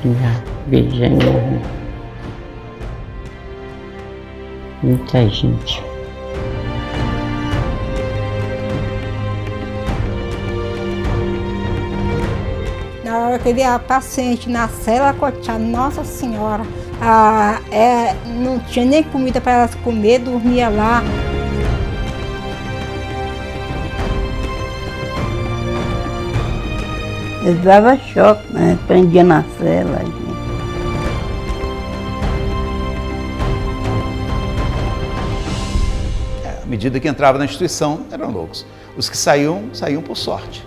Já vejo muita gente. Na hora que ele era paciente na cela, coitada, nossa senhora, não tinha nem comida para elas comer, dormia lá. Eles davam choque, né? Prendia na cela. Gente. À medida que entrava na instituição, eram loucos. Os que saíam por sorte.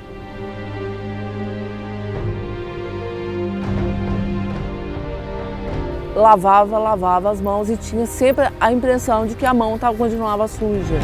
Lavava as mãos e tinha sempre a impressão de que a mão continuava suja.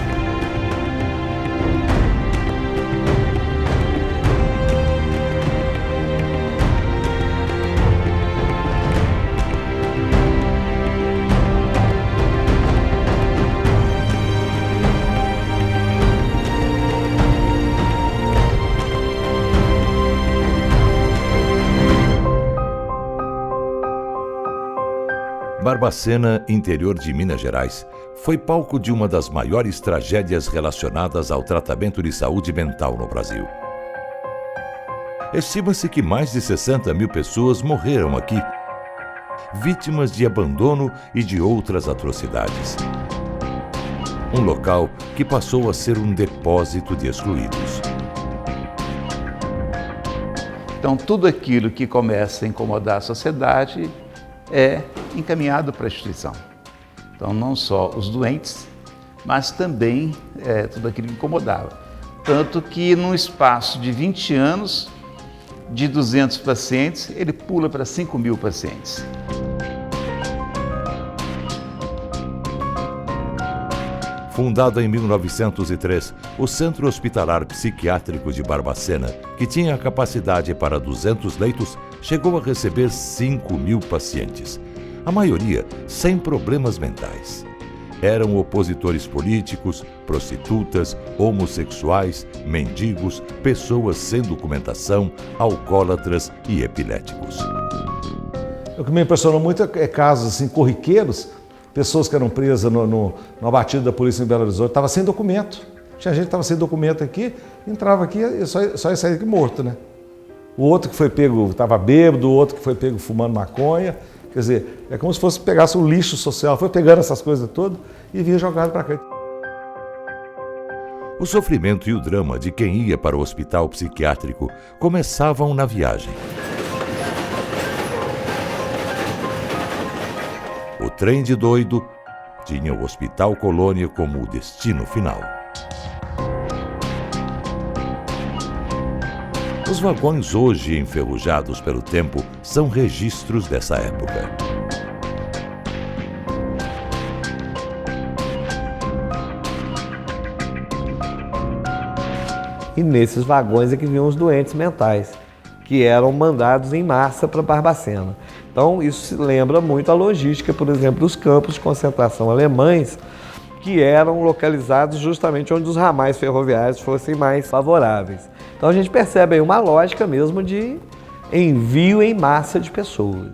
Barbacena, interior de Minas Gerais, foi palco de uma das maiores tragédias relacionadas ao tratamento de saúde mental no Brasil. Estima-se que mais de 60 mil pessoas morreram aqui, vítimas de abandono e de outras atrocidades. Um local que passou a ser um depósito de excluídos. Então, tudo aquilo que começa a incomodar a sociedade é encaminhado para a instituição. Então, não só os doentes, mas também tudo aquilo que incomodava. Tanto que, num espaço de 20 anos, de 200 pacientes, ele pula para 5.000 pacientes. Fundado em 1903, o Centro Hospitalar Psiquiátrico de Barbacena, que tinha capacidade para 200 leitos, chegou a receber 5.000 pacientes, a maioria sem problemas mentais. Eram opositores políticos, prostitutas, homossexuais, mendigos, pessoas sem documentação, alcoólatras e epiléticos. O que me impressionou muito é casos assim, corriqueiros, pessoas que eram presas no abatido da polícia em Belo Horizonte, estavam sem documento. Tinha gente que estava sem documento aqui, entrava aqui e só ia sair aqui morto, né? O outro que foi pego estava bêbado, o outro que foi pego fumando maconha. Quer dizer, é como se fosse pegasse o lixo social, foi pegando essas coisas todas e vinha jogado para cá. O sofrimento e o drama de quem ia para o hospital psiquiátrico começavam na viagem. O trem de doido tinha o Hospital Colônia como o destino final. Os vagões hoje enferrujados pelo tempo são registros dessa época. E nesses vagões é que vinham os doentes mentais, que eram mandados em massa para Barbacena. Então isso se lembra muito a logística, por exemplo, dos campos de concentração alemães, que eram localizados justamente onde os ramais ferroviários fossem mais favoráveis. Então a gente percebe aí uma lógica mesmo de envio em massa de pessoas.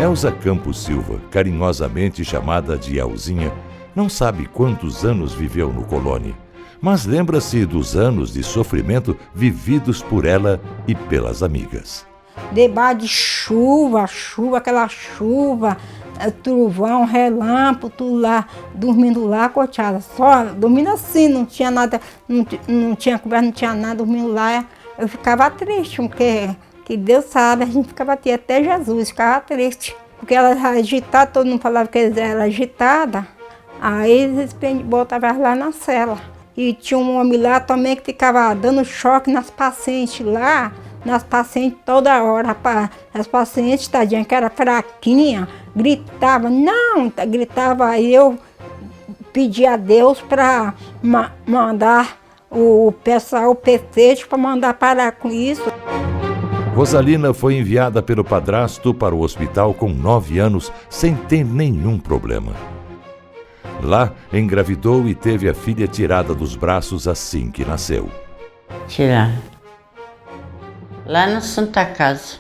Elza Campos Silva, carinhosamente chamada de Elzinha, não sabe quantos anos viveu no Colônia, mas lembra-se dos anos de sofrimento vividos por ela e pelas amigas. Debaixo de chuva, aquela chuva, trovão, relâmpago, tudo lá, dormindo lá, coitada, só dormindo assim, não tinha nada, não tinha coberta, não tinha nada, dormindo lá. Eu ficava triste, porque que Deus sabe, a gente ficava triste, até Jesus ficava triste. Porque ela era agitada, todo mundo falava que eles eram agitadas, aí eles botavam lá na cela. E tinha um homem lá também que ficava dando choque nas pacientes lá, nas pacientes toda hora. As pacientes, tadinha, que era fraquinha, gritava, não, gritava, aí eu pedi a Deus para mandar o pessoal, o PT, para mandar parar com isso. Rosalina foi enviada pelo padrasto para o hospital com 9 anos, sem ter nenhum problema. Lá, engravidou e teve a filha tirada dos braços assim que nasceu. Tirar. Lá na Santa Casa.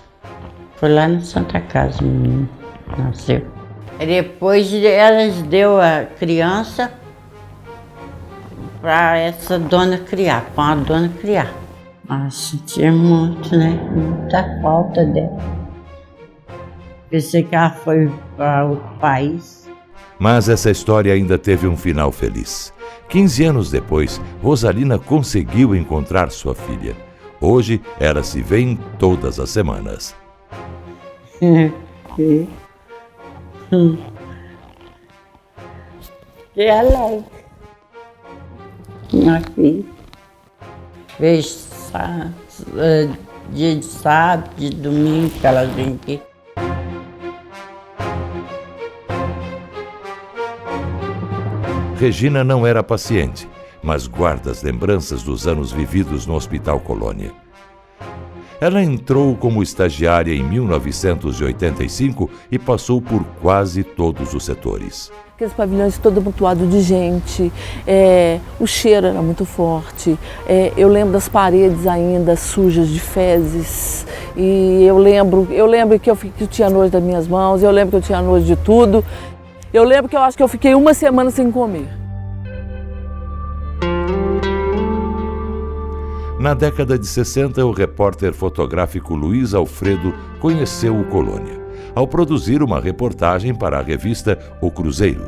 Foi lá na Santa Casa, o menino nasceu. E depois elas deu a criança para essa dona criar, para uma dona criar. Sentia muito, né? Muita falta dela. Pensei que ela foi para outro país. Mas essa história ainda teve um final feliz. 15 anos depois, Rosalina conseguiu encontrar sua filha. Hoje, elas se veem todas as semanas. Que alegre. Minha filha. Vejo dia de sábado, de domingo, que elas vêm aqui. Regina não era paciente, mas guarda as lembranças dos anos vividos no Hospital Colônia. Ela entrou como estagiária em 1985 e passou por quase todos os setores. Aqueles pavilhões todo amontoado de gente, o cheiro era muito forte, eu lembro das paredes ainda sujas de fezes, e eu lembro que eu tinha nojo das minhas mãos, eu lembro que eu tinha nojo de tudo, eu lembro que eu acho que eu fiquei uma semana sem comer. Na década de 60, o repórter fotográfico Luiz Alfredo conheceu o Colônia, ao produzir uma reportagem para a revista O Cruzeiro.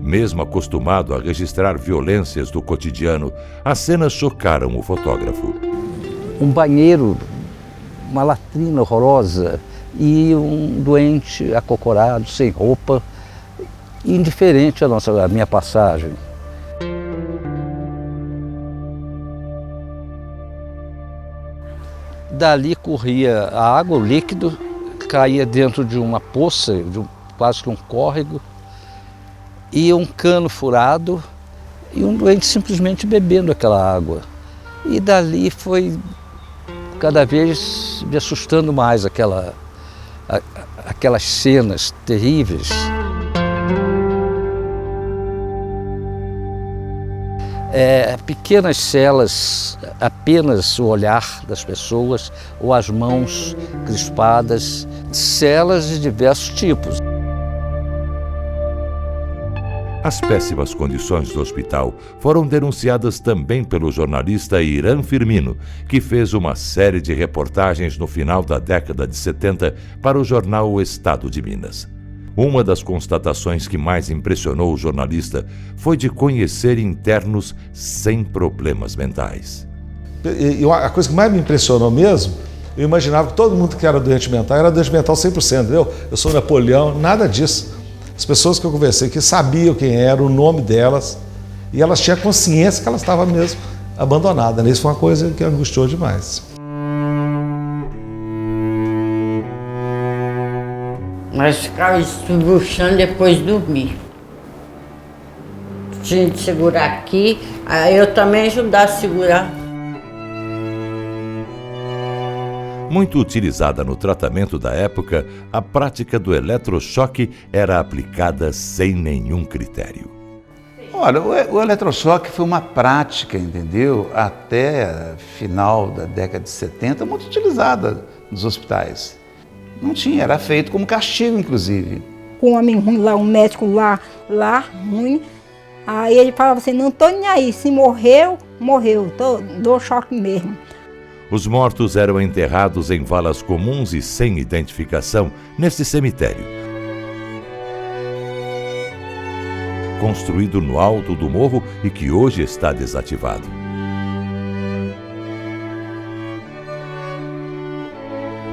Mesmo acostumado a registrar violências do cotidiano, as cenas chocaram o fotógrafo. Um banheiro, uma latrina horrorosa e um doente acocorado, sem roupa, indiferente à minha passagem. Dali corria a água, o líquido, caía dentro de uma poça, quase que um córrego, e um cano furado e um doente simplesmente bebendo aquela água. E dali foi cada vez me assustando mais aquelas cenas terríveis. Pequenas celas, apenas o olhar das pessoas ou as mãos crispadas, celas de diversos tipos. As péssimas condições do hospital foram denunciadas também pelo jornalista Irã Firmino, que fez uma série de reportagens no final da década de 70 para o jornal O Estado de Minas. Uma das constatações que mais impressionou o jornalista foi de conhecer internos sem problemas mentais. A coisa que mais me impressionou mesmo, eu imaginava que todo mundo que era doente mental 100%, entendeu? Eu sou Napoleão, nada disso. As pessoas que eu conversei que sabiam quem era, o nome delas, e elas tinham consciência que elas estavam mesmo abandonadas. Isso foi uma coisa que angustiou demais. Mas ficava estrubuchando depois de dormir. Tinha de segurar aqui, aí eu também ajudava a segurar. Muito utilizada no tratamento da época, a prática do eletrochoque era aplicada sem nenhum critério. Olha, o eletrochoque foi uma prática, entendeu? Até final da década de 70, muito utilizada nos hospitais. Não tinha, era feito como castigo, inclusive. Com um homem ruim lá, um médico lá ruim, aí ele falava assim, não tô nem aí, se morreu, dou choque mesmo. Os mortos eram enterrados em valas comuns e sem identificação nesse cemitério. Construído no alto do morro e que hoje está desativado.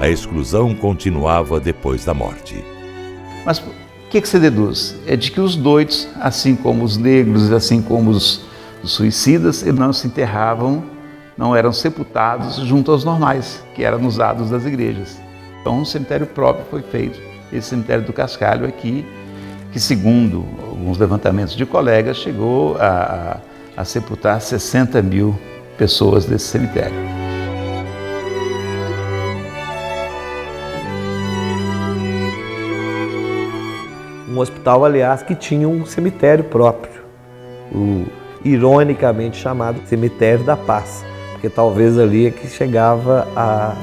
A exclusão continuava depois da morte. Mas o que você deduz? É de que os doidos, assim como os negros, assim como os suicidas, eles não se enterravam, não eram sepultados junto aos normais, que eram usados das igrejas. Então um cemitério próprio foi feito, esse cemitério do Cascalho aqui, que segundo alguns levantamentos de colegas, chegou a sepultar 60 mil pessoas desse cemitério. Um Um hospital, aliás, que tinha um cemitério próprio, o ironicamente chamado Cemitério da Paz, porque talvez ali é que chegava a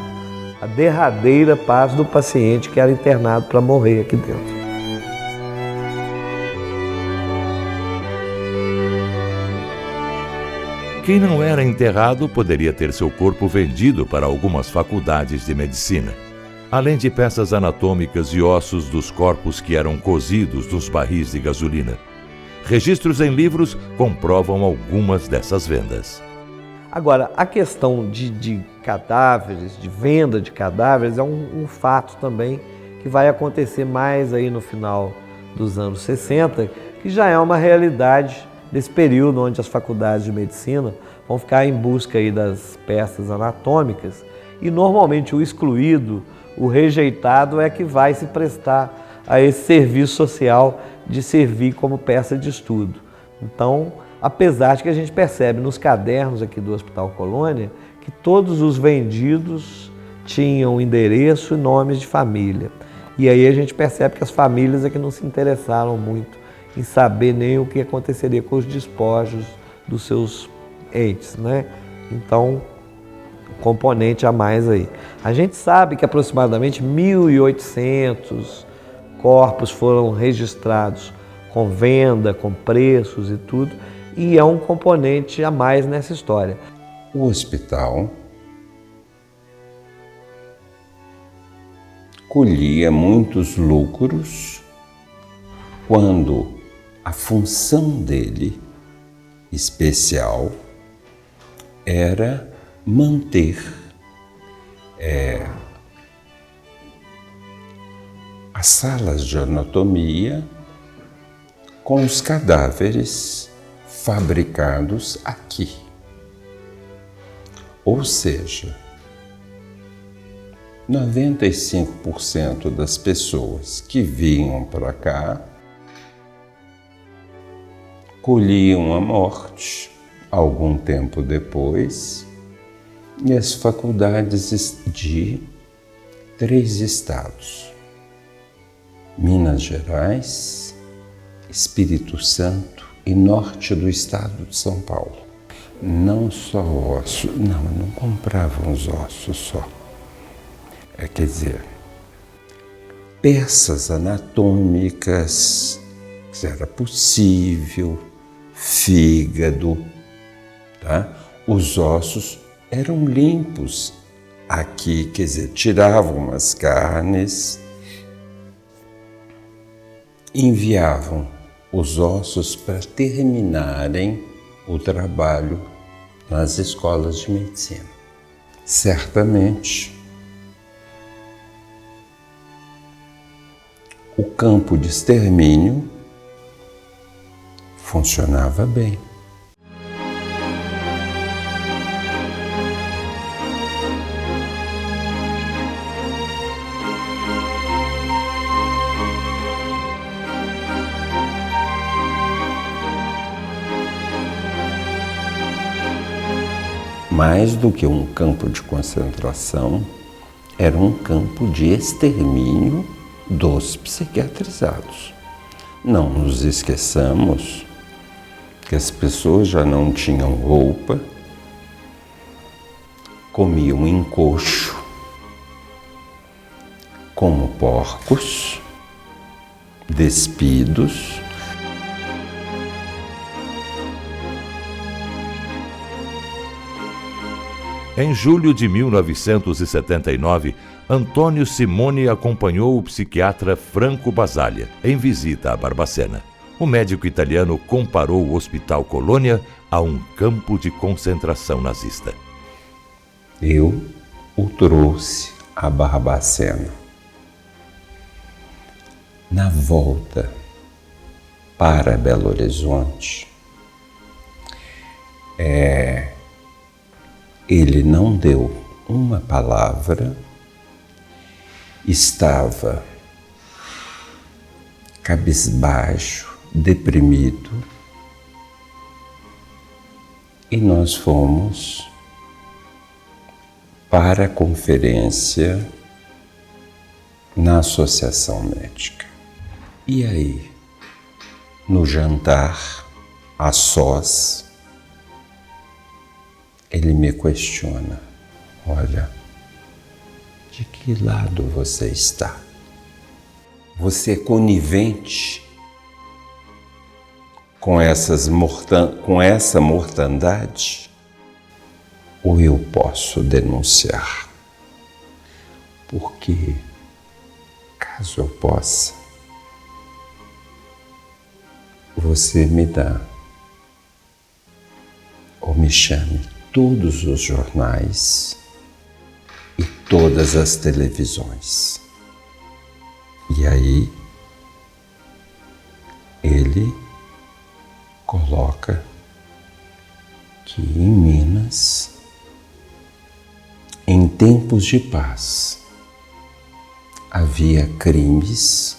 derradeira paz do paciente que era internado para morrer aqui dentro. Quem não era enterrado poderia ter seu corpo vendido para algumas faculdades de medicina, além de peças anatômicas e ossos dos corpos que eram cozidos nos barris de gasolina. Registros em livros comprovam algumas dessas vendas. Agora, a questão de cadáveres, de venda de cadáveres, é um fato também que vai acontecer mais aí no final dos anos 60, que já é uma realidade desse período onde as faculdades de medicina vão ficar em busca aí das peças anatômicas e normalmente o excluído, o rejeitado é que vai se prestar a esse serviço social de servir como peça de estudo. Então, apesar de que a gente percebe nos cadernos aqui do Hospital Colônia que todos os vendidos tinham endereço e nomes de família. E aí a gente percebe que as famílias é que não se interessaram muito em saber nem o que aconteceria com os despojos dos seus entes, né? Então, componente a mais aí. A gente sabe que aproximadamente 1.800 corpos foram registrados com venda, com preços e tudo, e é um componente a mais nessa história. O hospital colhia muitos lucros quando a função dele especial era manter as salas de anatomia com os cadáveres fabricados aqui. Ou seja, 95% das pessoas que vinham para cá colhiam a morte algum tempo depois e as faculdades de 3 estados, Minas Gerais, Espírito Santo e norte do estado de São Paulo. Não só ossos, não compravam os ossos só. Quer dizer, peças anatômicas, se era possível, fígado, tá? Os ossos eram limpos aqui, quer dizer, tiravam as carnes, enviavam os ossos para terminarem o trabalho nas escolas de medicina. Certamente, o campo de extermínio funcionava bem. Mais do que um campo de concentração, era um campo de extermínio dos psiquiatrizados. Não nos esqueçamos que as pessoas já não tinham roupa, comiam em coxo, como porcos, despidos. Em julho de 1979, Antônio Simone acompanhou o psiquiatra Franco Basaglia em visita a Barbacena. O médico italiano comparou o Hospital Colônia a um campo de concentração nazista. Eu o trouxe a Barbacena. Na volta para Belo Horizonte, ele não deu uma palavra, estava cabisbaixo, deprimido, e nós fomos para a conferência na Associação Médica. E aí, no jantar, a sós, ele me questiona: olha, de que lado você está? Você é conivente com essa mortandade? Ou eu posso denunciar? Porque, caso eu possa, você me dá ou me chame todos os jornais e todas as televisões. E aí, ele coloca que em Minas, em tempos de paz, havia crimes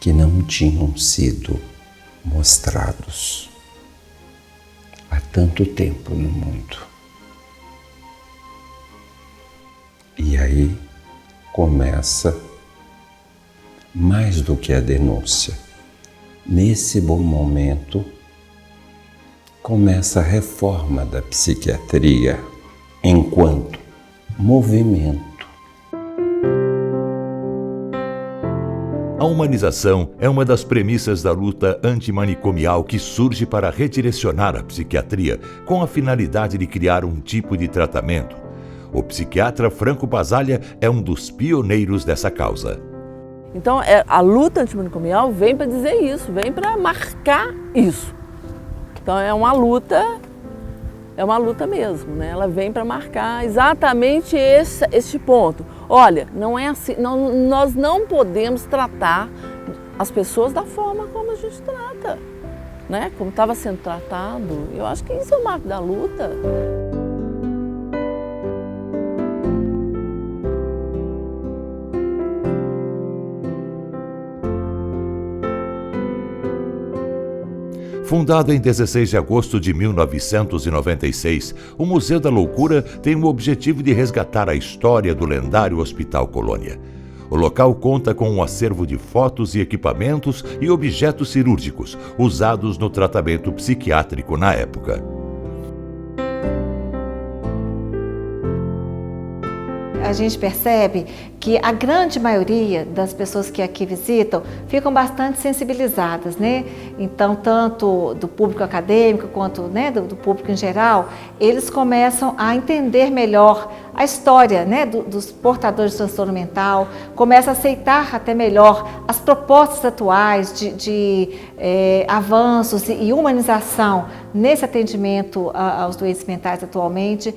que não tinham sido mostrados há tanto tempo no mundo. E aí começa mais do que a denúncia. Nesse bom momento, começa a reforma da psiquiatria enquanto movimento. A humanização é uma das premissas da luta antimanicomial que surge para redirecionar a psiquiatria com a finalidade de criar um tipo de tratamento. O psiquiatra Franco Basaglia é um dos pioneiros dessa causa. Então, a luta antimanicomial vem para dizer isso, vem para marcar isso. Então, é uma luta mesmo, né? Ela vem para marcar exatamente esse ponto. Olha, não é assim, nós não podemos tratar as pessoas da forma como a gente trata, né? Como estava sendo tratado. Eu acho que isso é o marco da luta. Fundado em 16 de agosto de 1996, o Museu da Loucura tem o objetivo de resgatar a história do lendário Hospital Colônia. O local conta com um acervo de fotos e equipamentos e objetos cirúrgicos usados no tratamento psiquiátrico na época. A gente percebe que a grande maioria das pessoas que aqui visitam ficam bastante sensibilizadas, né? Então, tanto do público acadêmico quanto, né, do público em geral, eles começam a entender melhor a história, né, dos portadores de transtorno mental, começam a aceitar até melhor as propostas atuais de avanços e humanização nesse atendimento aos doentes mentais atualmente.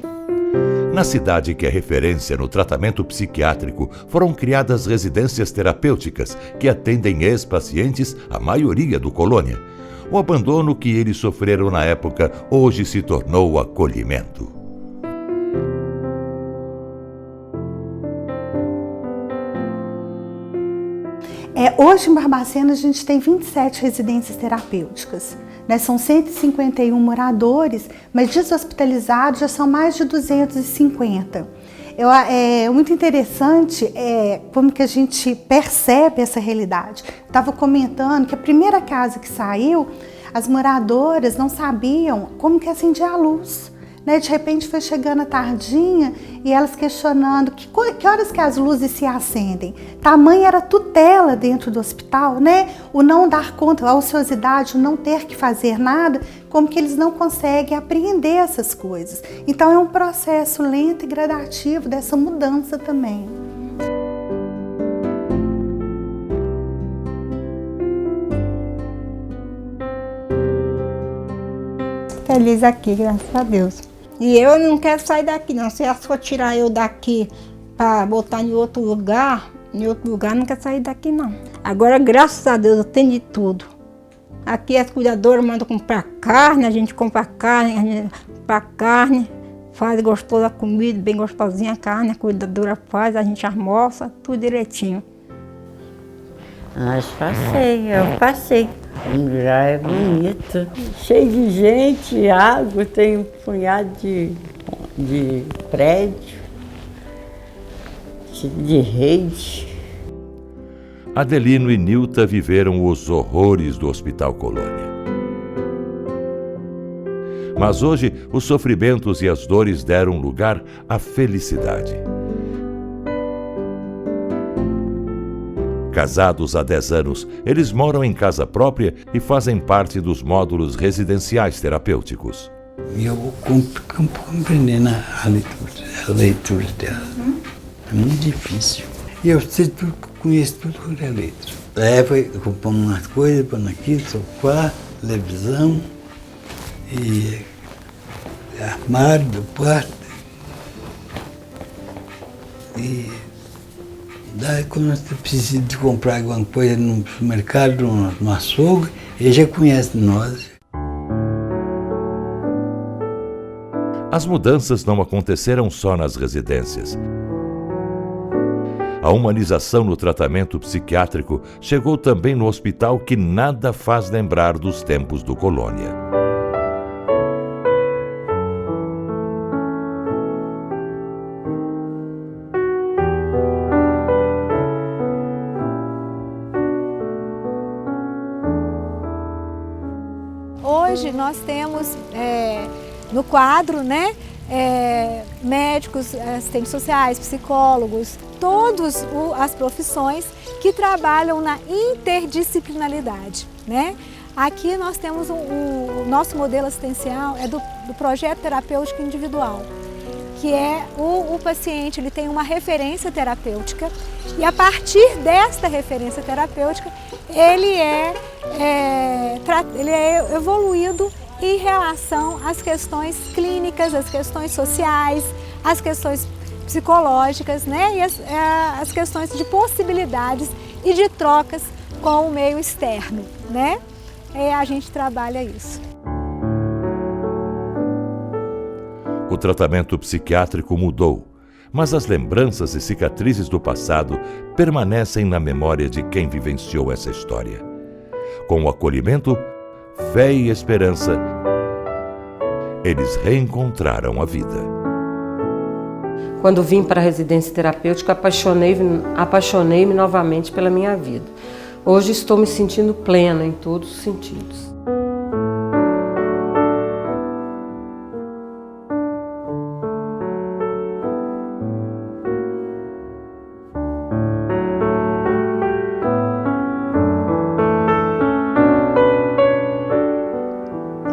Na cidade que é referência no tratamento psiquiátrico, foram criadas residências terapêuticas que atendem ex-pacientes, a maioria do Colônia. O abandono que eles sofreram na época hoje se tornou acolhimento. Hoje em Barbacena a gente tem 27 residências terapêuticas. São 151 moradores, mas deshospitalizados já são mais de 250. É muito interessante como que a gente percebe essa realidade. Estava comentando que a primeira casa que saiu, as moradoras não sabiam como que acendia a luz. De repente foi chegando a tardinha e elas questionando que horas que as luzes se acendem. Tamanha era a tutela dentro do hospital, o não dar conta, a ociosidade, o não ter que fazer nada, como que eles não conseguem apreender essas coisas. Então é um processo lento e gradativo dessa mudança também. Feliz aqui, graças a Deus. E eu não quero sair daqui não. Se elas for tirar eu daqui para botar em outro lugar, não quero sair daqui não. Agora, graças a Deus, eu tenho de tudo. Aqui as cuidadoras mandam comprar carne, a gente compra carne, faz gostosa a comida, bem gostosinha a carne, a cuidadora faz, a gente almoça, tudo direitinho. Eu passei. Já é bonito. Cheio de gente, água, tem um punhado de prédio, de rede. Adelino e Nilta viveram os horrores do Hospital Colônia. Mas hoje, os sofrimentos e as dores deram lugar à felicidade. Casados há 10 anos, eles moram em casa própria e fazem parte dos módulos residenciais terapêuticos. Eu vou compreendendo a leitura dela. É muito difícil. E eu sei tudo, conheço tudo quanto é letra. Leva, compro umas coisas, põe aqui, sofá, televisão, e armário do quarto. E daí quando você precisa de comprar alguma coisa no supermercado, no açougue, ele já conhece nós. As mudanças não aconteceram só nas residências. A humanização no tratamento psiquiátrico chegou também no hospital, que nada faz lembrar dos tempos do Colônia. Hoje nós temos no quadro, né, médicos, assistentes sociais, psicólogos, todas as profissões que trabalham na interdisciplinaridade, né? Aqui nós temos o nosso modelo assistencial é do projeto terapêutico individual, que é o paciente ele tem uma referência terapêutica e a partir desta referência terapêutica ele é evoluído em relação às questões clínicas, às questões sociais, às questões psicológicas, né? E as questões de possibilidades e de trocas com o meio externo, né? A gente trabalha isso. O tratamento psiquiátrico mudou, mas as lembranças e cicatrizes do passado permanecem na memória de quem vivenciou essa história. Com o acolhimento, fé e esperança, eles reencontraram a vida. Quando vim para a residência terapêutica, apaixonei-me novamente pela minha vida. Hoje estou me sentindo plena em todos os sentidos.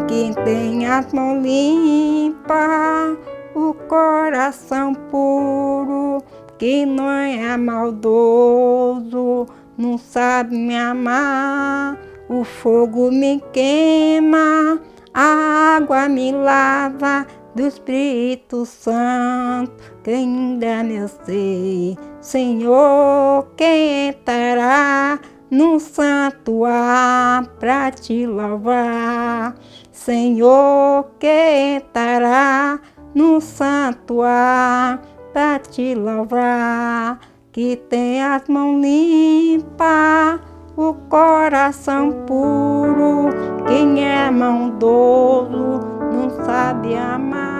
Quem tem as mãos limpas, o coração puro, quem não é maldoso, não sabe me amar. O fogo me queima, a água me lava, do Espírito Santo, quem ainda meu ser. Senhor, quem entrará no santuário pra te louvar? Senhor, quem entrará no santuário pra te louvar? Que tem as mãos limpas, o coração puro, quem é maldoso não sabe amar.